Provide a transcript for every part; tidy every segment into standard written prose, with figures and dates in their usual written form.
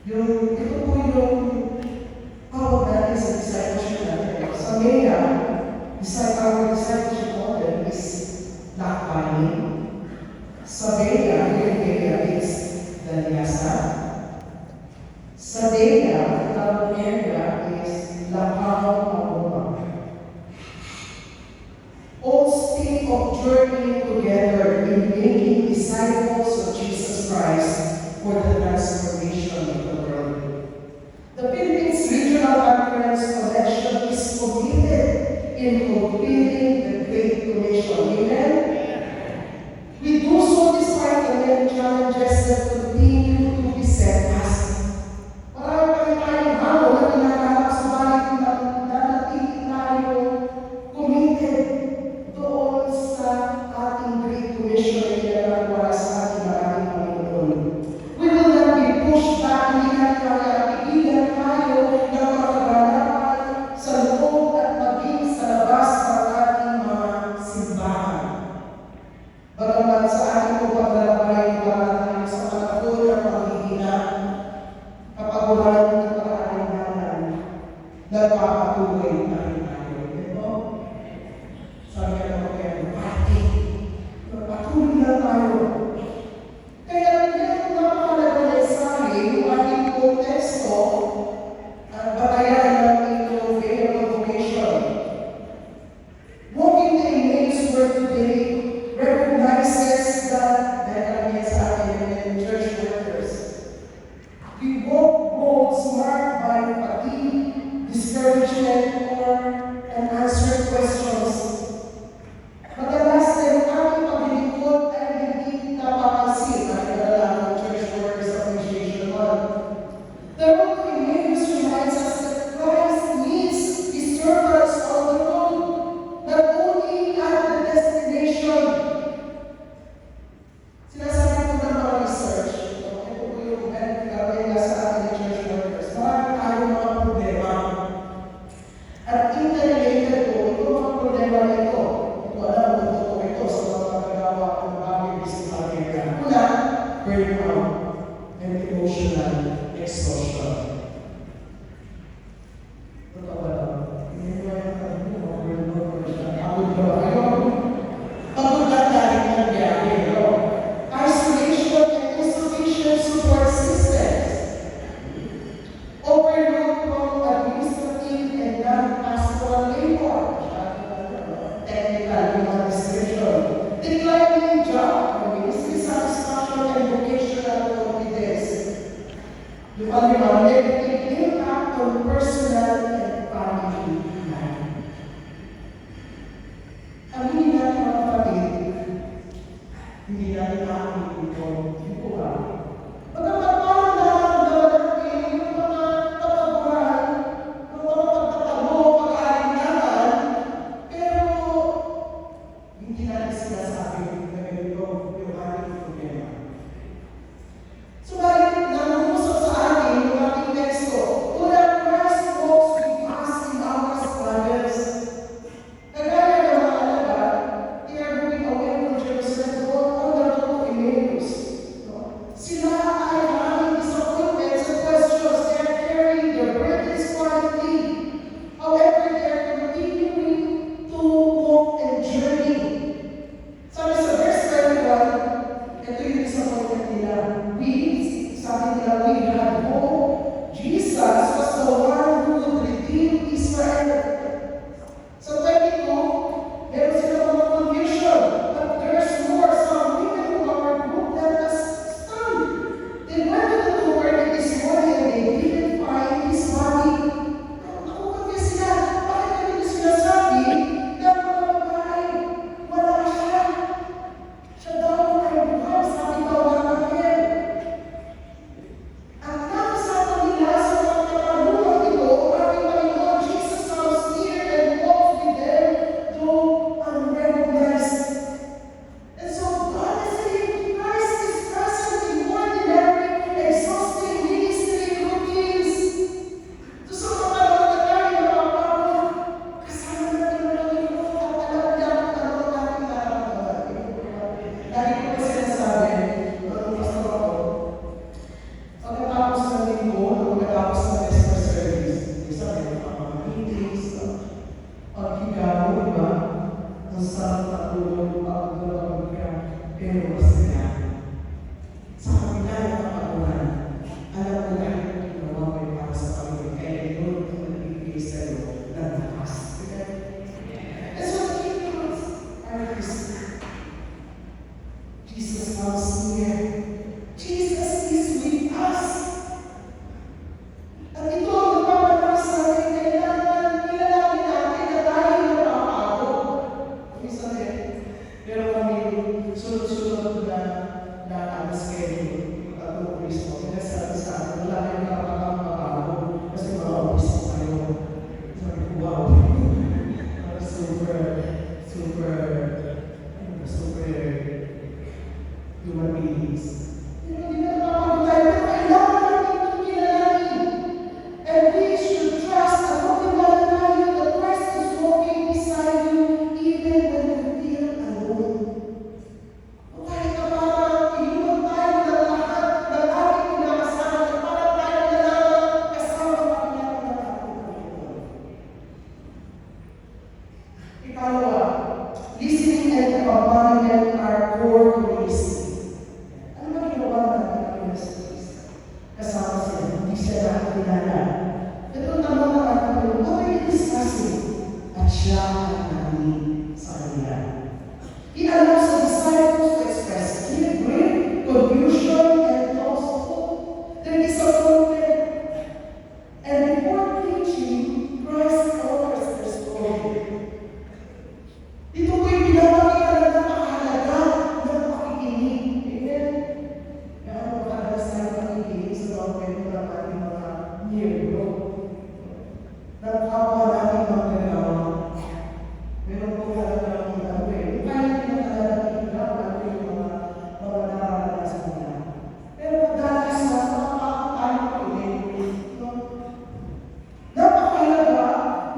Ito po yung tawag natin sa discipleship natin. Sa MEA, our discipleship model is lakbayin. Sa BEA, yung BEA is daliasa. Sa DEA, ang area is Lapang Maguma. All speak of journeying together in making disciples of Jesus Christ for the transformation of the world. The Philippines Regional Conference Collection is committed in fulfilling the Great Commission. Amen? We do so despite the many challenges that continue to beset us. Marami pa rin tayong hamon na pinakaharap, subalit nanatili tayo committed doon sa ating Great Commission na ginagawa sa ating maraming Panginoon. We will not be pushed back, hindi natin pigilan tayo ng makaganapan sa loob at maging sa labas ng ating mga simbahan. Bagamat sa ating po paglalabay, wala tayo sa panahon ng paghihina, kapaguran ng pag-aalinganan, nagpapatuloy na rin tayo. Ito, sabi ka naman kaya, patuloy na tayo. Kaya yung napakalaga na isahe, yung ating konteksto, batayan ng ito variable vocation. Walking the Emmaus word today recognizes that sa atin and church workers. We walk roads marked by fatigue, discouragement, or unanswered questions. Madalas din ating paglilingkod ay hindi napapansin ang kadalaman ng Church Workers Appreciation Month. The road to Emmaus reminds us that Christ needs His servants on the road, not only at the destination. Sinasabi ko ng mga research, ito po yung gawin sa ating church workers. Marami tayong mga problema. At interrelated po, ito mga problema na ito. Ito alam mo, ito sa mga magagawa ng bagay physical area. Una, burnout and emotional exhaustion. Ito ba lang? Hindi mo yung burnout siya. Pagod ba kayo? Pagod lang tayo ng biyahe. Isolation and insufficient support systems. Overload from administrative and non-pastoral labor. Technical yung mga description. Declining job, ministry satisfaction and vocational confidence. Yung negative impact on personal and family life. Aminin natin mga kapatid, hindi natin makakita ito. Hindi po ba? Pagkapat parang nararamdaman natin yung mga kapaguran, yung mga pagtatago, pag-aalinganan, pero hindi natin sinasabi na ganito yung ating problema. Subalit, nanunusok sa atin yung ating teksto, "Where Christ walks with us in our struggles." Kagaya ng mga alagad, they are moving away from Jerusalem on the road to Emmaus. Sila siya ay namin sa Kanya. He allows the disciples to express grief, confusion, and loss of hope. They're disappointed. And before preaching, Christ offers their story. Dito ko'y pinapakita na napakahalaga ng pakikinig. Amen? Kaya ano makadalas tayo pakikinig sa mga kwento ng ating mga niyero. Nagkawa natin magkagawa. Meron po talagang kahit pinakalagang ano yung mga nararanasan nila. Pero madalas na makakatayo ko napakahalaga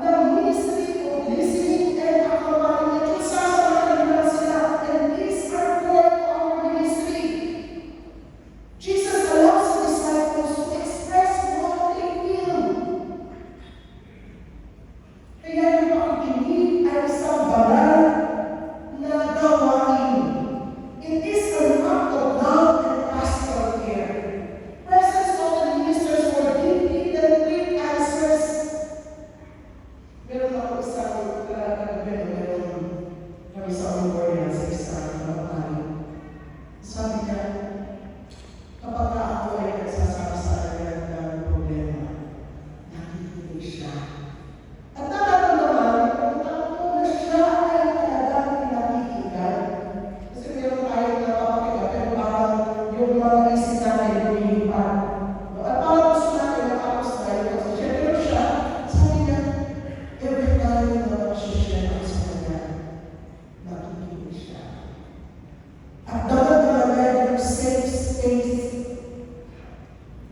ng ministry of listening and accompanying at sasamahan sila. And these are for our ministry. Jesus allows the disciples to express what they feel. Kaya yung pakikinig ay isang banal na gawain. It is an act of love and pastoral care. Presence of the ministers for deeply than quick answers. Meron ako isang meron kami sa Onboard sa isang kapatid. Sabi niya, kapag ako ay nagsasabi sa kanya ng problema, nakikinig siya. At nararamdaman kung ako na siya ay talagang pinakikinggan. Kasi meron tayong napapakita, pero parang yung mga isip natin lumilipad. At parang gusto natin nakapos tayo. Kasi syempre siya, sabi niya, every time na siya ako sa kanya, nakikinig siya. At dapat talaga yung safe space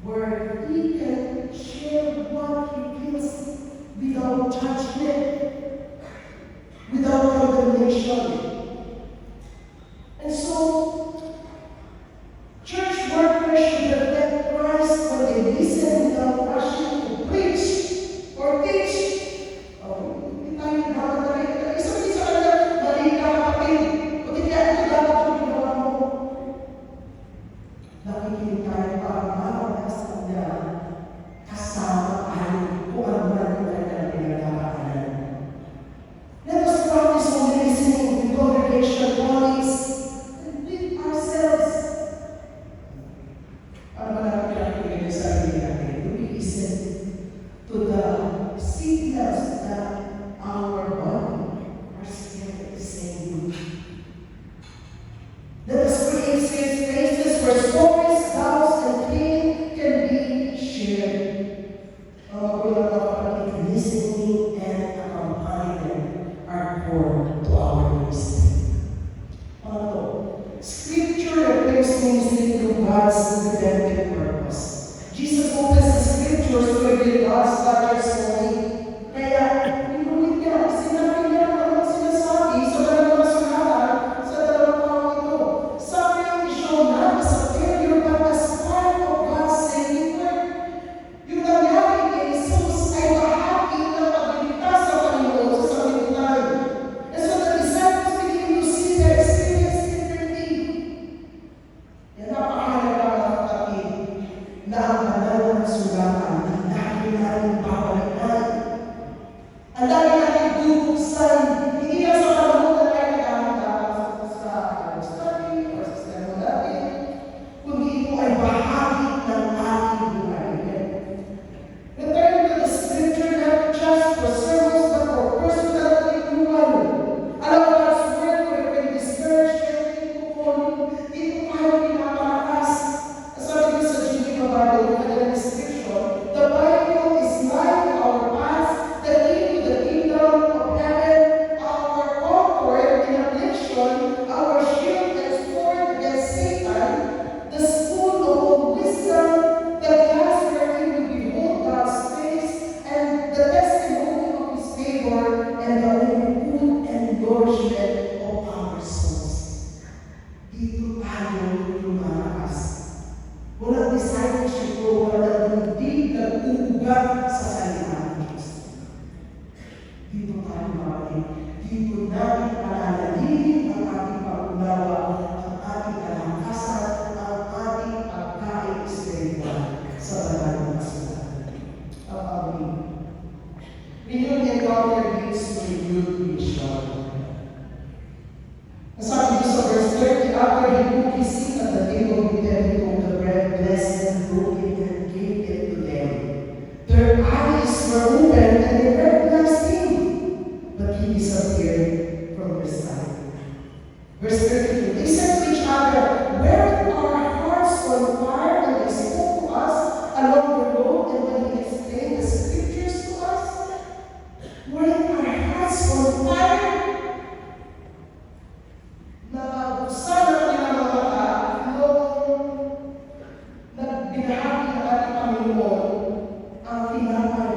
where he can share what he feels without judgment, without condemnation. And so, church workers should reflect Christ when they listen without rushing to preach or teach. Hindi tayo dapat na rin. Isa ka na, mali ka kapatid. O di kaya ito dapat yung ginawa mo. Nakikinig tayo para maranas niya kasama tayo kung ano man yung kanyang pinagdaanan. Let us practice on listening with congregation colleagues and with ourselves. Ano ba natin pinakinggan sa sarili natin? To be listen to the signals that our body are still sending. Let us create safe spaces where stories, doubts, and pain can be shared. Ang magulang na kapatid, listening and accompanying are core to our ministry. Scripture reflects ministry through God's redemptive purpose. Jesus opens the scriptures to reveal God's larger story. Kaya, inulit niya, sinabi niya ang sinasabi sa dalawang sulatan sa dalawang taong ito. Sabi ang isyon na as a failure but as part of God's saving work. Yung nangyari kay Jesus ay bahagi ng pagligtas sa Panginoon sa sanlibutan. And so the disciples begin to see their experience differently. Yan napakahalaga mga kapatid na ang banal na sulatan na lagi natin babalikan inspired na buksan ang kanilang mga mata noong nagbinahagi ng ating Panginoon ang tinapay.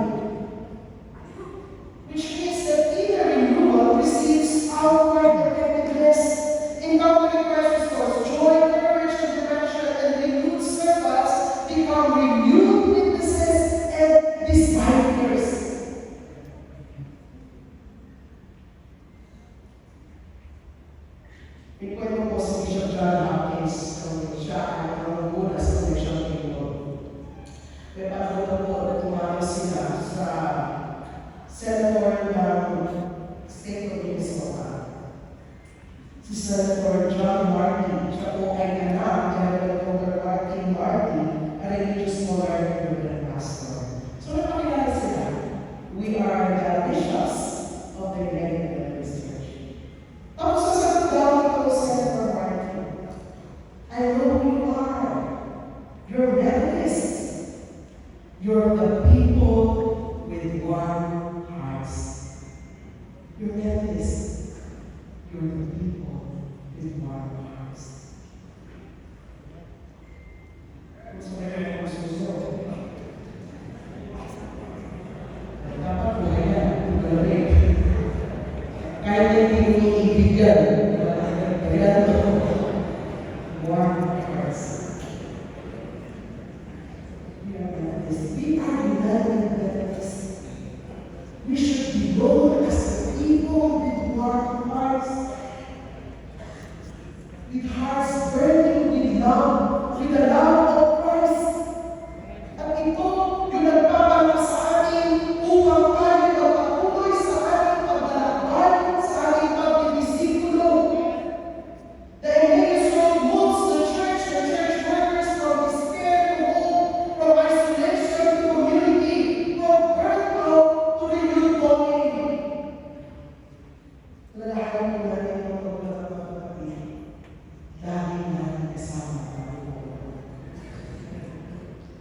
Which means that inner renewal receives outward effectiveness, encountering precious source, joy, courage, and direction, and renewed servants become renewed witnesses and disciples. Ikwento po si Bishop John Hopkins kung siya ay nangungguna sa Connection Table. May panahon po na tumama sila sa Senator ng State of Minnesota. Si Senator John Martin, siya po ay anak ni Dr. Martin Martin, a religious scholar and pastor. So napakilala sila. We are the bishops of the United Methodist Church. Tapos sasagot daw ito, Senator Martin, I know who you are. You're Methodists. You're the people with one heart. You're Methodists. You're the people with one heart. So, dapat po yan, tuloy. Kahit hindi mo iibigyan, kaya ito, one heart. We are united Methodists. We should be known as the people with one heart, with hearts burning with love, with the love of Christ. At ito yung nagpapanak sa atin upang tayo magpatuloy sa ating paglalakbay, sa ating pagdidisipulo. The Emmaus Road moves the church workers from despair to hope, from isolation to community, from burnout to renewed longing. Lalahan mo natin ang paglalakbay, lagi natin kasama tayo.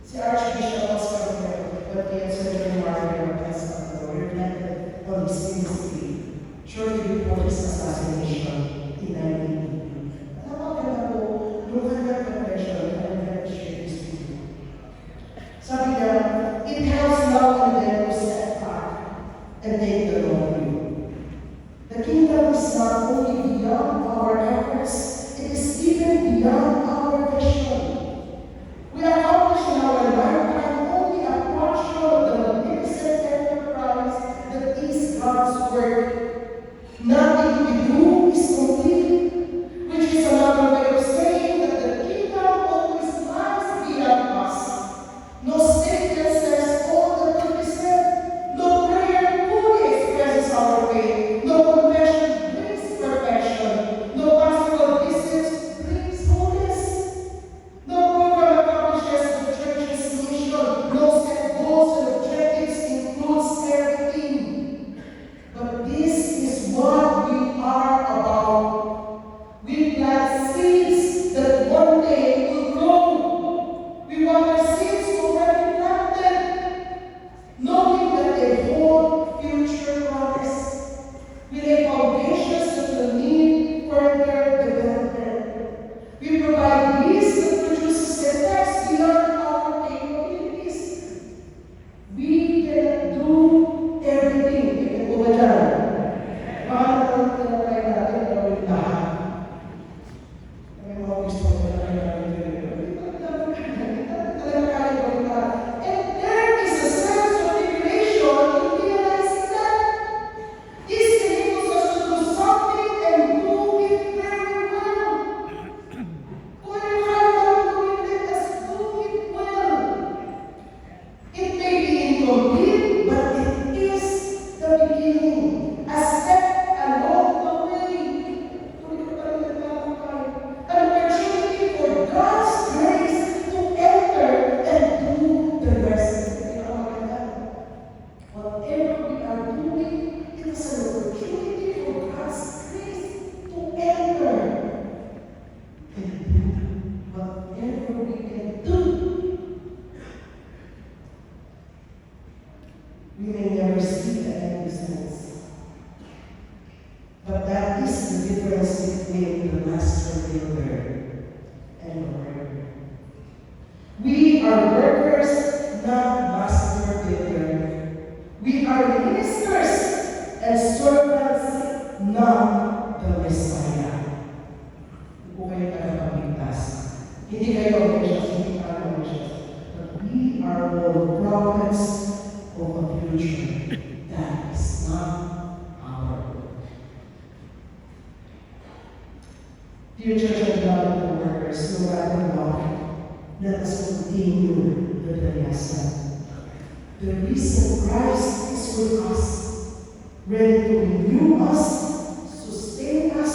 Si Archbishop Oscar Romero, the Surgeon Martyr of Pesca, reflected on his ministry shortly before his assassination in 1980. Napakaganda po, nung kanyang confession, I'm going to share this with you. Sabi niya, it helps now and then to step back and take the long view. The kingdom is not only beyond our efforts, it is even beyond our vision. We accomplish in our lifetime only a portion of the magnificent enterprise that is God's work. Nothing we do is complete, which is another way of saying that the kingdom always lies beyond us. No statement says all that could be said. No prayer fully expresses our faith. No confession brings perfection. No pastoral visits brings wholeness. No program accomplishes the church's mission. No set goals and objectives includes everything. But this is what we are about. We plant seeds that one day will grow. We want our seeds already planted, knowing that they hold future promise. We lay foundations that will need further development. We provide leads that produces effects beyond our capabilities. We cannot do everything. Ito po ba dyan? Paano tinatry natin gawin lahat? May mga gusto ko na kaya namin talaga kaya gawin lahat. And there is a sense of liberation in realizing that this enables us to do something and do it very well. Kung ano kaya namin gawin, let us do it well. It may be incomplete, but it is the beginning. A step along the way. Tuloy ko pa rin naglalakbay. An opportunity for God's grace to enter and do the rest. Ito ang maganda. Whatever we are doing, it is an opportunity for God's grace to enter and do whatever we can do. We may never see the end results, difference between the master builder and the worker. We are workers, not master builder. We are ministers and servants, not the Messiah. Hindi po kayo tagapagligtas. Hindi kayo officials, hindi tayo officials. But we are all prophets of a future that is not our. Dear Church of God and the workers, no matter what, let us continue with the lesson. The risen Christ is with us, ready to renew us, sustain us,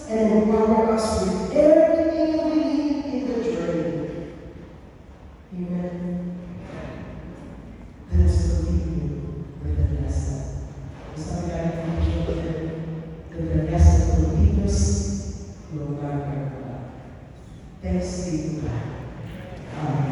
and empower us with everything we need in the journey. Amen. Let us continue with the lesson. Sabi natin ng children, that the lesson continues no matter what. Thanks be to God. Amen.